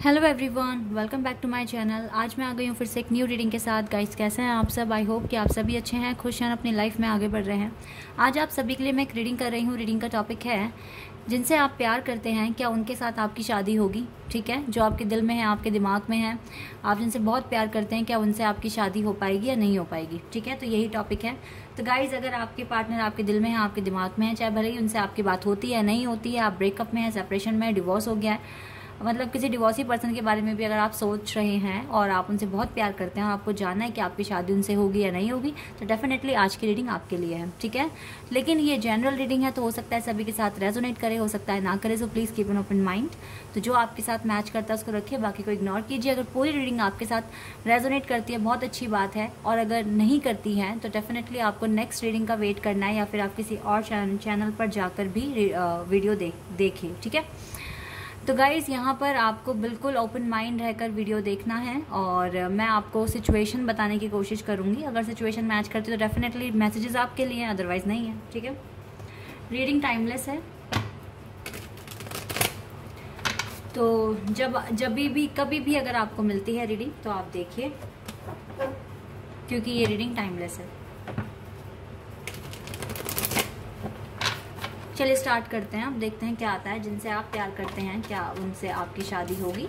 Hello everyone, welcome back to my channel. आज मैं आ गई हूँ फिर से एक न्यू रीडिंग के साथ। गाइस, कैसे हैं आप सब? आई होप कि आप सभी अच्छे हैं, खुश हैं, अपनी लाइफ में आगे बढ़ रहे हैं। आज आप सभी के लिए मैं एक रीडिंग कर रही हूँ। रीडिंग का टॉपिक है, जिनसे आप प्यार करते हैं क्या उनके साथ आपकी शादी होगी? ठीक है, जो आपके दिल में है, आपके दिमाग में है, आप जिनसे बहुत प्यार करते हैं, क्या उनसे आपकी शादी हो पाएगी या नहीं हो पाएगी? ठीक है, तो यही टॉपिक है। तो गाइज, अगर आपके पार्टनर आपके दिल में है, आपके दिमाग में है, चाहे भले ही उनसे आपकी बात होती है नहीं होती है, आप ब्रेकअप में है, सेपरेशन में है, डिवोर्स हो गया है, मतलब किसी डिवोर्सी पर्सन के बारे में भी अगर आप सोच रहे हैं और आप उनसे बहुत प्यार करते हैं और आपको जानना है कि आपकी शादी उनसे होगी या नहीं होगी, तो डेफिनेटली आज की रीडिंग आपके लिए है। ठीक है, लेकिन ये जनरल रीडिंग है, तो हो सकता है सभी के साथ रेजोनेट करे, हो सकता है ना करे, so please keep an open mind. तो जो आपके साथ मैच करता है उसको रखिए, बाकी को इग्नोर कीजिए। अगर पूरी रीडिंग आपके साथ रेजोनेट करती है, बहुत अच्छी बात है, और अगर नहीं करती है तो डेफिनेटली आपको नेक्स्ट रीडिंग का वेट करना है, या फिर आप किसी और चैनल पर जाकर भी वीडियो देखिए। ठीक है, तो गाइज़, यहाँ पर आपको बिल्कुल ओपन माइंड रहकर वीडियो देखना है, और मैं आपको सिचुएशन बताने की कोशिश करूँगी। अगर सिचुएशन मैच करती है तो डेफिनेटली मैसेजेस आपके लिए हैं, अदरवाइज नहीं है। ठीक है, रीडिंग टाइमलेस है, तो जब भी कभी भी अगर आपको मिलती है रीडिंग तो आप देखिए, क्योंकि ये रीडिंग टाइमलेस है। चलिए स्टार्ट करते हैं। अब देखते हैं क्या आता है। जिनसे आप प्यार करते हैं क्या उनसे आपकी शादी होगी?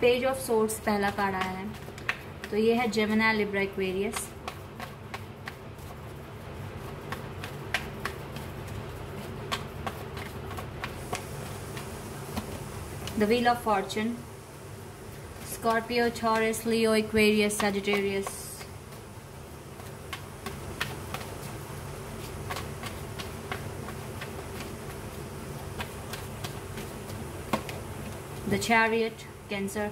पेज ऑफ सोर्ड्स पहला कार्ड आया है, तो ये है Gemini, Libra, Aquarius. The Wheel of Fortune, Scorpio, Taurus, Leo, Aquarius, Sagittarius. The Chariot, Cancer.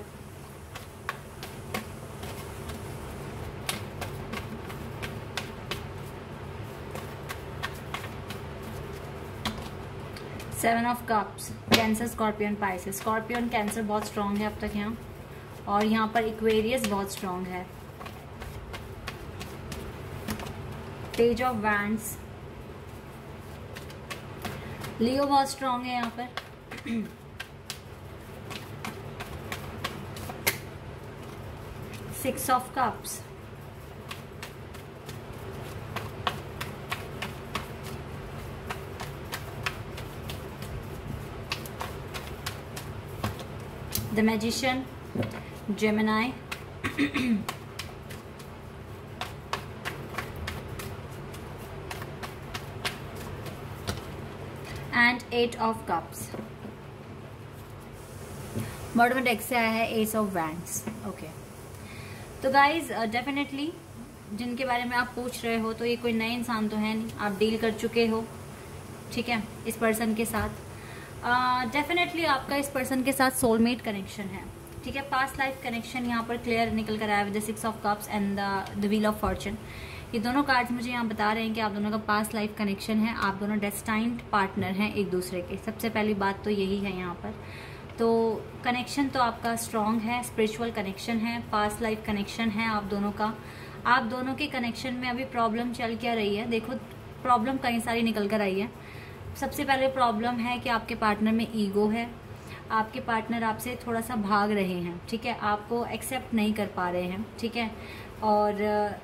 Seven of cups, cancer, scorpion, Pisces. Scorpion, cancer बहुत स्ट्रांग है अब तक यहाँ, और यहाँ पर इक्वेरियस बहुत स्ट्रांग है। पेज ऑफ वैंड्स, लियो बहुत स्ट्रांग है यहाँ पर। Six of cups, The Magician, Gemini, and Eight of Cups. Bottom deck से आया है एस ऑफ वैंड्स। ओके, तो गाइज डेफिनेटली जिनके बारे में आप पूछ रहे हो, तो ये कोई नए इंसान तो है नहीं, आप डील कर चुके हो। ठीक है, इस पर्सन के साथ डेफिनेटली आपका इस पर्सन के साथ सोलमेट कनेक्शन है। ठीक है, पास्ट लाइफ कनेक्शन यहाँ पर क्लियर निकल कर आया with the six of cups and the wheel of Fortune. ये दोनों कार्ड्स मुझे यहाँ बता रहे हैं कि आप दोनों का पास्ट लाइफ कनेक्शन है, आप दोनों डेस्टाइन्ड पार्टनर हैं एक दूसरे के। सबसे पहली बात तो यही है यहाँ पर। तो कनेक्शन तो आपका स्ट्रॉन्ग है, स्पिरिचुअल कनेक्शन है, पास्ट लाइफ कनेक्शन है आप दोनों का। आप दोनों के कनेक्शन में अभी प्रॉब्लम चल क्या रही है? देखो, प्रॉब्लम कई सारी निकल कर आई है। सबसे पहले प्रॉब्लम है कि आपके पार्टनर में ईगो है, आपके पार्टनर आपसे थोड़ा सा भाग रहे हैं। ठीक है, आपको एक्सेप्ट नहीं कर पा रहे हैं। ठीक है, और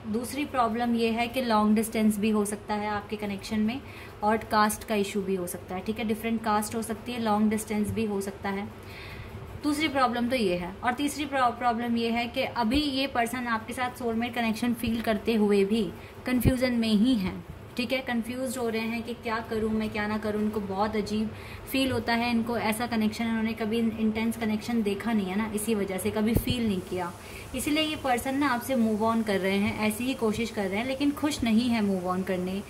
दूसरी प्रॉब्लम ये है कि लॉन्ग डिस्टेंस भी हो सकता है आपके कनेक्शन में, और कास्ट का इशू भी हो सकता है। ठीक है, डिफरेंट कास्ट हो सकती है, लॉन्ग डिस्टेंस भी हो सकता है। दूसरी प्रॉब्लम तो ये है, और तीसरी प्रॉब्लम ये है कि अभी ये पर्सन आपके साथ सोलमेट कनेक्शन फील करते हुए भी कंफ्यूजन में ही है। ठीक है, कंफ्यूज हो रहे हैं कि क्या करूं मैं, क्या ना करूं। इनको बहुत अजीब फील होता है, इनको ऐसा कनेक्शन इन्होंने कभी इंटेंस कनेक्शन देखा नहीं है ना, इसी वजह से कभी फील नहीं किया। इसीलिए ये पर्सन ना आपसे मूव ऑन कर रहे हैं, ऐसी ही कोशिश कर रहे हैं, लेकिन खुश नहीं है मूव ऑन करने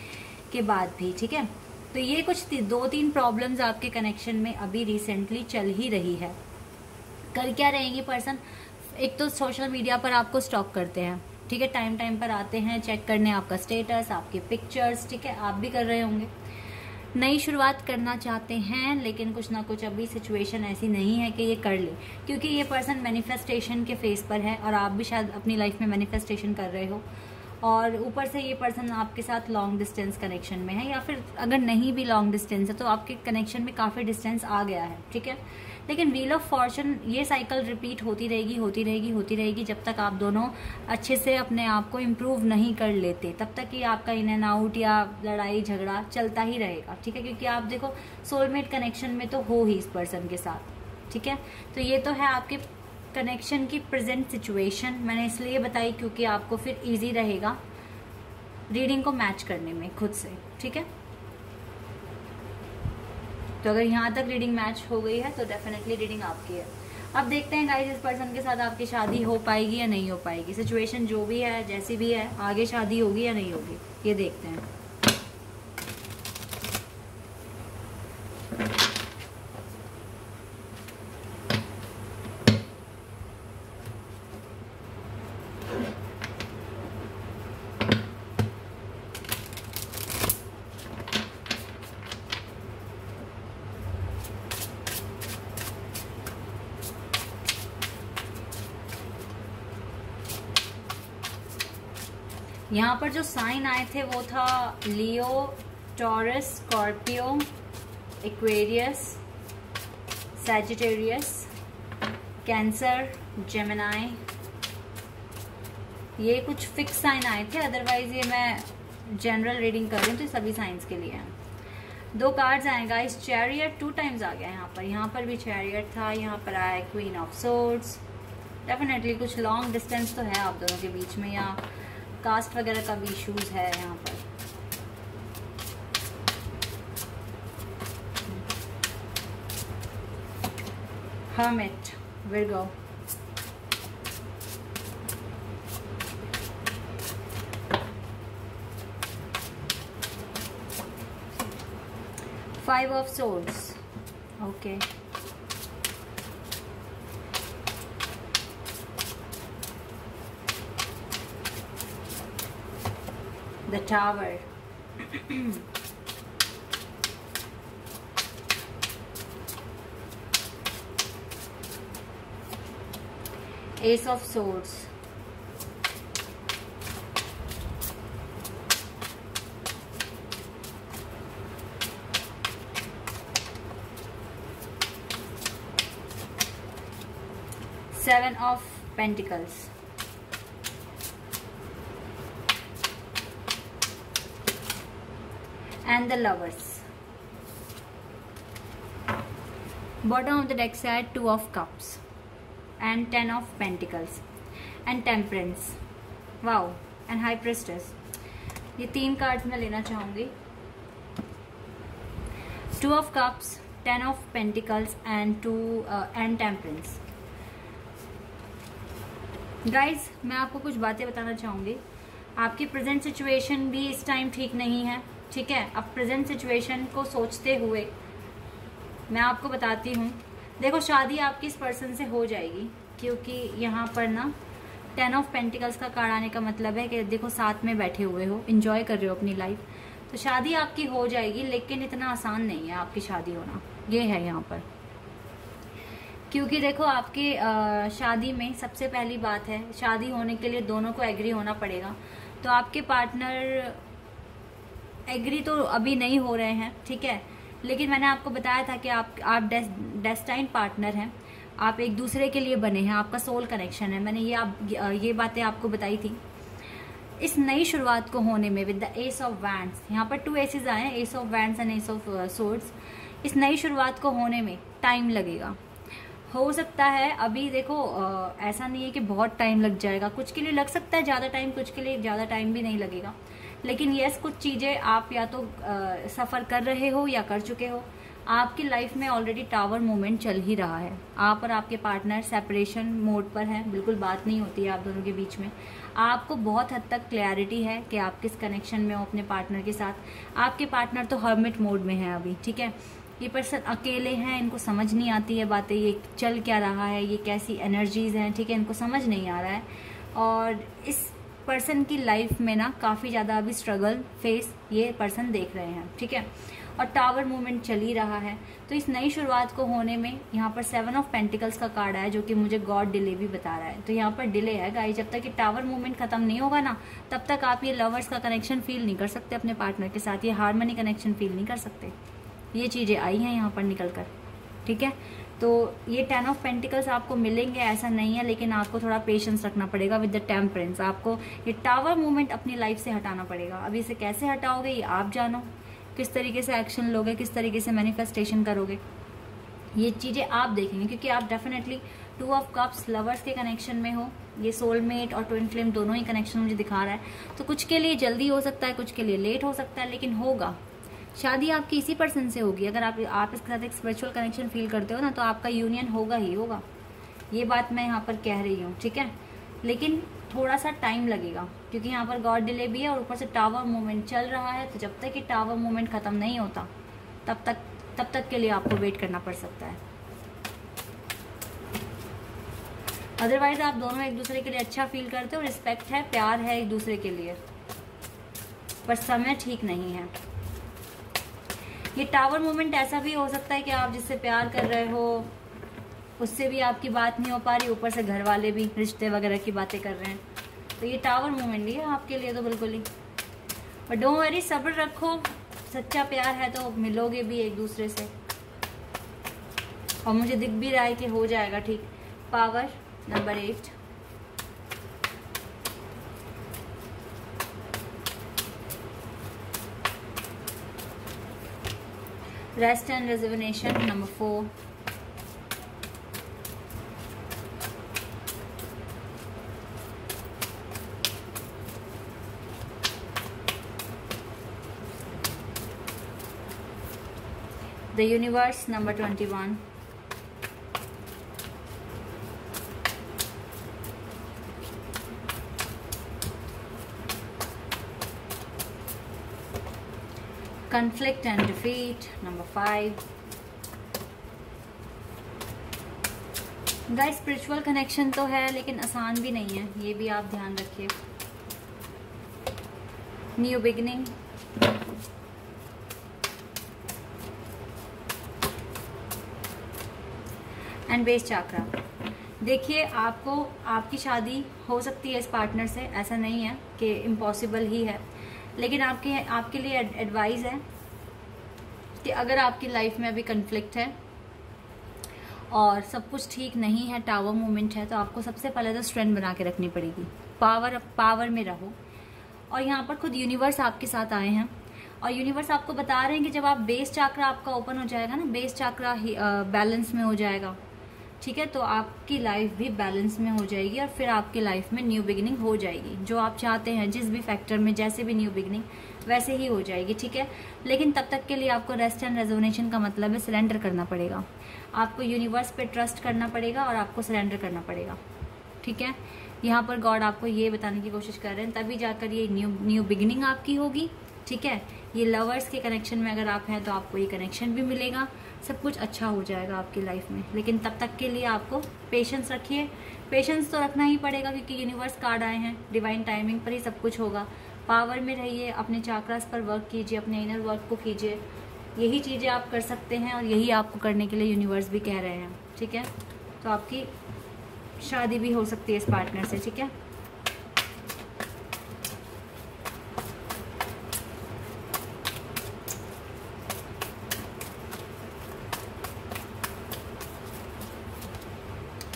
के बाद भी। ठीक है, तो ये कुछ 2-3 प्रॉब्लम्स आपके कनेक्शन में अभी रिसेंटली चल ही रही है। कर क्या रहेंगी पर्सन? एक तो सोशल मीडिया पर आपको स्टॉक करते हैं। ठीक है, टाइम टाइम पर आते हैं चेक करने आपका स्टेटस, आपके पिक्चर्स। ठीक है, आप भी कर रहे होंगे। नई शुरुआत करना चाहते हैं, लेकिन कुछ ना कुछ अभी सिचुएशन ऐसी नहीं है कि ये कर ले, क्योंकि ये पर्सन मैनिफेस्टेशन के फेस पर है और आप भी शायद अपनी लाइफ में मैनिफेस्टेशन कर रहे हो। और ऊपर से ये पर्सन आपके साथ लॉन्ग डिस्टेंस कनेक्शन में है, या फिर अगर नहीं भी लॉन्ग डिस्टेंस है तो आपके कनेक्शन में काफ़ी डिस्टेंस आ गया है, ठीक है। लेकिन व्हील ऑफ फॉर्चून, ये साइकिल रिपीट होती रहेगी होती रहेगी होती रहेगी जब तक आप दोनों अच्छे से अपने आप को इम्प्रूव नहीं कर लेते, तब तक ही आपका इन एंड आउट या लड़ाई झगड़ा चलता ही रहेगा, ठीक है। क्योंकि आप देखो सोलमेट कनेक्शन में तो हो ही इस पर्सन के साथ, ठीक है। तो ये तो है आपके कनेक्शन की प्रेजेंट सिचुएशन, मैंने इसलिए बताई क्योंकि आपको फिर इजी रहेगा रीडिंग को मैच करने में खुद से, ठीक है। तो अगर यहाँ तक रीडिंग मैच हो गई है तो डेफिनेटली रीडिंग आपकी है। अब देखते हैं गाइस इस पर्सन के साथ आपकी शादी हो पाएगी या नहीं हो पाएगी। सिचुएशन जो भी है जैसी भी है, आगे शादी होगी या नहीं होगी ये देखते हैं। यहाँ पर जो साइन आए थे वो था Leo, Taurus, Scorpio, Aquarius, Sagittarius, Cancer, Gemini. ये कुछ फिक्स साइन आए थे, अदरवाइज ये मैं जनरल रीडिंग कर रही हूँ तो सभी साइंस के लिए है। 2 कार्ड्स आएगा इस चैरियट 2 टाइम्स आ गया यहाँ पर भी चैरियट था, यहाँ पर आया क्वीन ऑफ सोर्ड्स। डेफिनेटली कुछ लॉन्ग डिस्टेंस तो है आप दोनों के बीच में, या कास्ट वगैरह का भी इश्यूज है यहाँ पर। Hermit, Virgo, five of swords, okay, the tower, ace of swords, seven of pentacles, and the lovers. Bottom of the deck said 2 of cups and 10 of pentacles and temperance. Wow, and high priestess. ये 3 cards मैं लेना चाहूंगी। 2 of cups, 10 of pentacles and and temperance. Guys मैं आपको कुछ बातें बताना चाहूंगी। आपकी प्रेजेंट सिचुएशन भी इस टाइम ठीक नहीं है, ठीक है। अब प्रेजेंट सिचुएशन को सोचते हुए मैं आपको बताती हूँ, देखो शादी आपकी इस पर्सन से हो जाएगी, क्योंकि यहाँ पर ना 10 ऑफ पेंटिकल्स का कार्ड आने का मतलब है कि देखो साथ में बैठे हुए हो, एंजॉय कर रहे हो अपनी लाइफ, तो शादी आपकी हो जाएगी। लेकिन इतना आसान नहीं है आपकी शादी होना, ये है यहाँ पर। क्योंकि देखो आपकी शादी में सबसे पहली बात है, शादी होने के लिए दोनों को एग्री होना पड़ेगा। तो आपके पार्टनर एग्री तो अभी नहीं हो रहे हैं, ठीक है। लेकिन मैंने आपको बताया था कि आप डेस्टाइन पार्टनर हैं, आप एक दूसरे के लिए बने हैं, आपका सोल कनेक्शन है। मैंने ये बातें आपको बताई थी। इस नई शुरुआत को होने में with the S of wands, यहाँ पर 2 एसेस आए हैं, S of wands and S of swords. इस नई शुरुआत को होने में टाइम लगेगा। हो सकता है अभी देखो ऐसा नहीं है कि बहुत टाइम लग जाएगा, कुछ के लिए लग सकता है ज़्यादा टाइम, कुछ के लिए ज़्यादा टाइम भी नहीं लगेगा। लेकिन यस, कुछ चीज़ें आप या तो सफ़र कर रहे हो या कर चुके हो। आपकी लाइफ में ऑलरेडी टावर मूवमेंट चल ही रहा है। आप और आपके पार्टनर सेपरेशन मोड पर हैं, बिल्कुल बात नहीं होती है आप दोनों के बीच में। आपको बहुत हद तक क्लैरिटी है कि आप किस कनेक्शन में हो अपने पार्टनर के साथ। आपके पार्टनर तो हर्मिट मोड में है अभी, ठीक है। ये पर्सन अकेले हैं, इनको समझ नहीं आती है बातें, ये चल क्या रहा है, ये कैसी एनर्जीज हैं, ठीक है, इनको समझ नहीं आ रहा है। और इस पर्सन की लाइफ में ना काफ़ी ज़्यादा अभी स्ट्रगल फेस ये पर्सन देख रहे हैं, ठीक है। और टावर मूवमेंट चल ही रहा है। तो इस नई शुरुआत को होने में यहाँ पर 7 ऑफ पेंटिकल्स का कार्ड आया, जो कि मुझे गॉड डिले भी बता रहा है। तो यहाँ पर डिले है गाइस, जब तक ये टावर मूवमेंट खत्म नहीं होगा ना, तब तक आप ये लवर्स का कनेक्शन फील नहीं कर सकते अपने पार्टनर के साथ, ये हार्मनी कनेक्शन फील नहीं कर सकते। ये चीज़ें आई हैं यहाँ पर निकल कर, ठीक है। तो ये 10 ऑफ पेंटिकल्स आपको मिलेंगे ऐसा नहीं है, लेकिन आपको थोड़ा पेशेंस रखना पड़ेगा विद द टेम्परेंस। आपको ये टावर मूवमेंट अपनी लाइफ से हटाना पड़ेगा। अभी इसे कैसे हटाओगे ये आप जानो, किस तरीके से एक्शन लोगे, किस तरीके से मैनिफेस्टेशन करोगे, ये चीज़ें आप देखेंगे, क्योंकि आप डेफिनेटली 2 ऑफ कप्स लवर्स के कनेक्शन में हो। ये सोलमेट और ट्विन फ्लेम दोनों ही कनेक्शन मुझे दिखा रहा है। तो कुछ के लिए जल्दी हो सकता है, कुछ के लिए लेट हो सकता है, लेकिन होगा। शादी आपकी इसी पर्सन से होगी। अगर आप इसके साथ एक स्पिरिचुअल कनेक्शन फील करते हो ना, तो आपका यूनियन होगा ही होगा। ये बात मैं यहाँ पर कह रही हूँ, ठीक है। लेकिन थोड़ा सा टाइम लगेगा, क्योंकि यहाँ पर गॉड डिले भी है और ऊपर से टावर मूवमेंट चल रहा है। तो जब तक ये टावर मूवमेंट खत्म नहीं होता, तब तक के लिए आपको वेट करना पड़ सकता है। अदरवाइज आप दोनों एक दूसरे के लिए अच्छा फील करते हो, रिस्पेक्ट है, प्यार है एक दूसरे के लिए, पर समय ठीक नहीं है। ये टावर मूवमेंट ऐसा भी हो सकता है कि आप जिससे प्यार कर रहे हो उससे भी आपकी बात नहीं हो पा रही, ऊपर से घर वाले भी रिश्ते वगैरह की बातें कर रहे हैं। तो ये टावर मूवमेंट ही है आपके लिए तो बिल्कुल ही। और डोंट वरी, सब्र रखो, सच्चा प्यार है तो मिलोगे भी एक दूसरे से। और मुझे दिख भी रहा है कि हो जाएगा ठीक। Power number 8, rest and rejuvenation number 4, the universe number 21, conflict and defeat number 5। Guys spiritual connection तो है, लेकिन आसान भी नहीं है, ये भी आप ध्यान रखिए। New beginning, and base chakra. देखिए, आपकी शादी हो सकती है इस पार्टनर से, ऐसा नहीं है कि इम्पॉसिबल ही है। लेकिन आपके लिए एडवाइस है कि अगर आपकी लाइफ में अभी कन्फ्लिक्ट है और सब कुछ ठीक नहीं है, टावर मूवमेंट है, तो आपको सबसे पहले तो स्ट्रेंथ बना के रखनी पड़ेगी। पावर में रहो। और यहाँ पर खुद यूनिवर्स आपके साथ आए हैं और यूनिवर्स आपको बता रहे हैं कि जब आप बेस चाक्रा आपका ओपन हो जाएगा ना, बेस चाक्रा बैलेंस में हो जाएगा, ठीक है, तो आपकी लाइफ भी बैलेंस में हो जाएगी और फिर आपकी लाइफ में न्यू बिगिनिंग हो जाएगी। जो आप चाहते हैं, जिस भी फैक्टर में जैसे भी न्यू बिगिनिंग वैसे ही हो जाएगी, ठीक है। लेकिन तब तक के लिए आपको रेस्ट एंड रेजोनेशन का मतलब है सरेंडर करना पड़ेगा। आपको यूनिवर्स पे ट्रस्ट करना पड़ेगा और आपको सरेंडर करना पड़ेगा, ठीक है। यहाँ पर गॉड आपको ये बताने की कोशिश कर रहे हैं, तभी जाकर ये न्यू बिगिनिंग आपकी होगी, ठीक है। ये लवर्स के कनेक्शन में अगर आप हैं तो आपको ये कनेक्शन भी मिलेगा, सब कुछ अच्छा हो जाएगा आपकी लाइफ में। लेकिन तब तक के लिए आपको पेशेंस रखिए। पेशेंस तो रखना ही पड़ेगा, क्योंकि यूनिवर्स कार्ड आए हैं, डिवाइन टाइमिंग पर ही सब कुछ होगा। पावर में रहिए, अपने चाक्रास पर वर्क कीजिए, अपने इनर वर्क को कीजिए। यही चीज़ें आप कर सकते हैं और यही आपको करने के लिए यूनिवर्स भी कह रहे हैं, ठीक है। तो आपकी शादी भी हो सकती है इस पार्टनर से, ठीक है।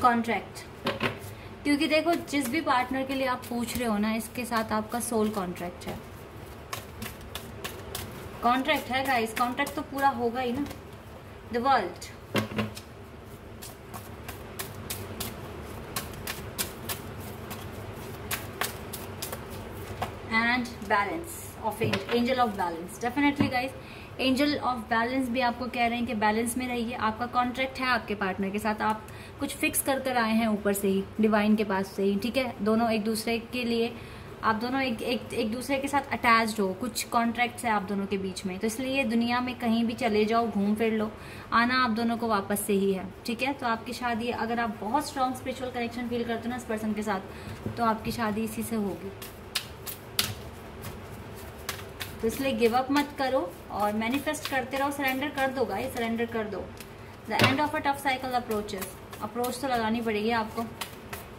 कॉन्ट्रैक्ट, क्योंकि देखो जिस भी पार्टनर के लिए आप पूछ रहे हो ना, इसके साथ आपका सोल कॉन्ट्रैक्ट है। कॉन्ट्रैक्ट है गाइस, कॉन्ट्रैक्ट तो पूरा होगा ही ना। The world, and balance of angel of balance. Definitely guys, angel of balance भी आपको कह रहे हैं कि बैलेंस में रहिए। आपका कॉन्ट्रैक्ट है आपके पार्टनर के साथ, आप कुछ फिक्स कर आए हैं ऊपर से ही, डिवाइन के पास से ही, ठीक है। दोनों एक दूसरे के लिए, आप दोनों एक दूसरे के साथ अटैच्ड हो, कुछ कॉन्ट्रैक्ट्स है आप दोनों के बीच में। तो इसलिए दुनिया में कहीं भी चले जाओ, घूम फिर लो, आना आप दोनों को वापस से ही है, ठीक है। तो आपकी शादी, अगर आप बहुत स्ट्रॉन्ग स्पिरिचुअल कनेक्शन फील करते हो ना इस पर्सन के साथ, तो आपकी शादी इसी से होगी। तो इसलिए गिव अप मत करो और मैनिफेस्ट करते रहो, सरेंडर कर दो गाइस, सरेंडर कर दो। The end of a tough cycle approaches, approach तो लगानी पड़ेगी आपको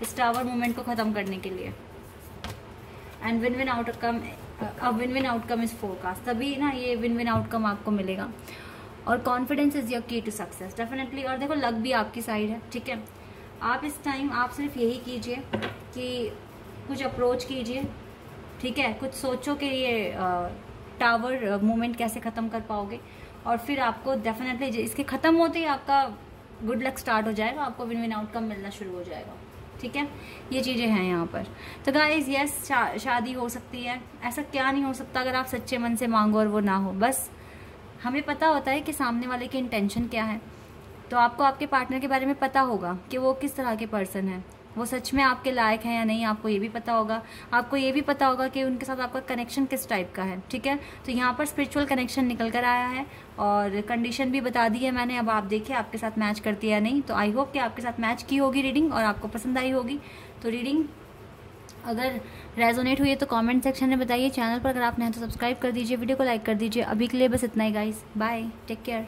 इस टावर मूवमेंट को खत्म करने के लिए। And win win outcome, win win outcome is forecast, तभी ना ये विन विन आउटकम आपको मिलेगा। और कॉन्फिडेंस इज योर की टू सक्सेस डेफिनेटली। और देखो लक भी आपकी साइड है, ठीक है। आप इस टाइम आप सिर्फ यही कीजिए कि कुछ अप्रोच कीजिए, ठीक है, कुछ सोचो कि ये टावर मूवमेंट कैसे ख़त्म कर पाओगे, और फिर आपको डेफिनेटली इसके ख़त्म होते ही आपका गुड लक स्टार्ट हो जाएगा, आपको विन विन आउटकम मिलना शुरू हो जाएगा, ठीक है। ये चीज़ें हैं यहाँ पर। तो गाइस यस, शादी हो सकती है, ऐसा क्या नहीं हो सकता अगर आप सच्चे मन से मांगो और वो ना हो। बस हमें पता होता है कि सामने वाले की इंटेंशन क्या है, तो आपको आपके पार्टनर के बारे में पता होगा कि वो किस तरह के पर्सन है, वो सच में आपके लायक है या नहीं, आपको ये भी पता होगा। आपको ये भी पता होगा कि उनके साथ आपका कनेक्शन किस टाइप का है, ठीक है। तो यहाँ पर स्पिरिचुअल कनेक्शन निकल कर आया है और कंडीशन भी बता दी है मैंने। अब आप देखिए आपके साथ मैच करती है या नहीं। तो आई होप कि आपके साथ मैच की होगी रीडिंग और आपको पसंद आई होगी। तो रीडिंग अगर रेजोनेट हुई है तो कमेंट सेक्शन में बताइए। चैनल पर अगर आप नए हैं तो सब्सक्राइब कर दीजिए, वीडियो को लाइक कर दीजिए। अभी के लिए बस इतना ही गाइस, बाय, टेक केयर।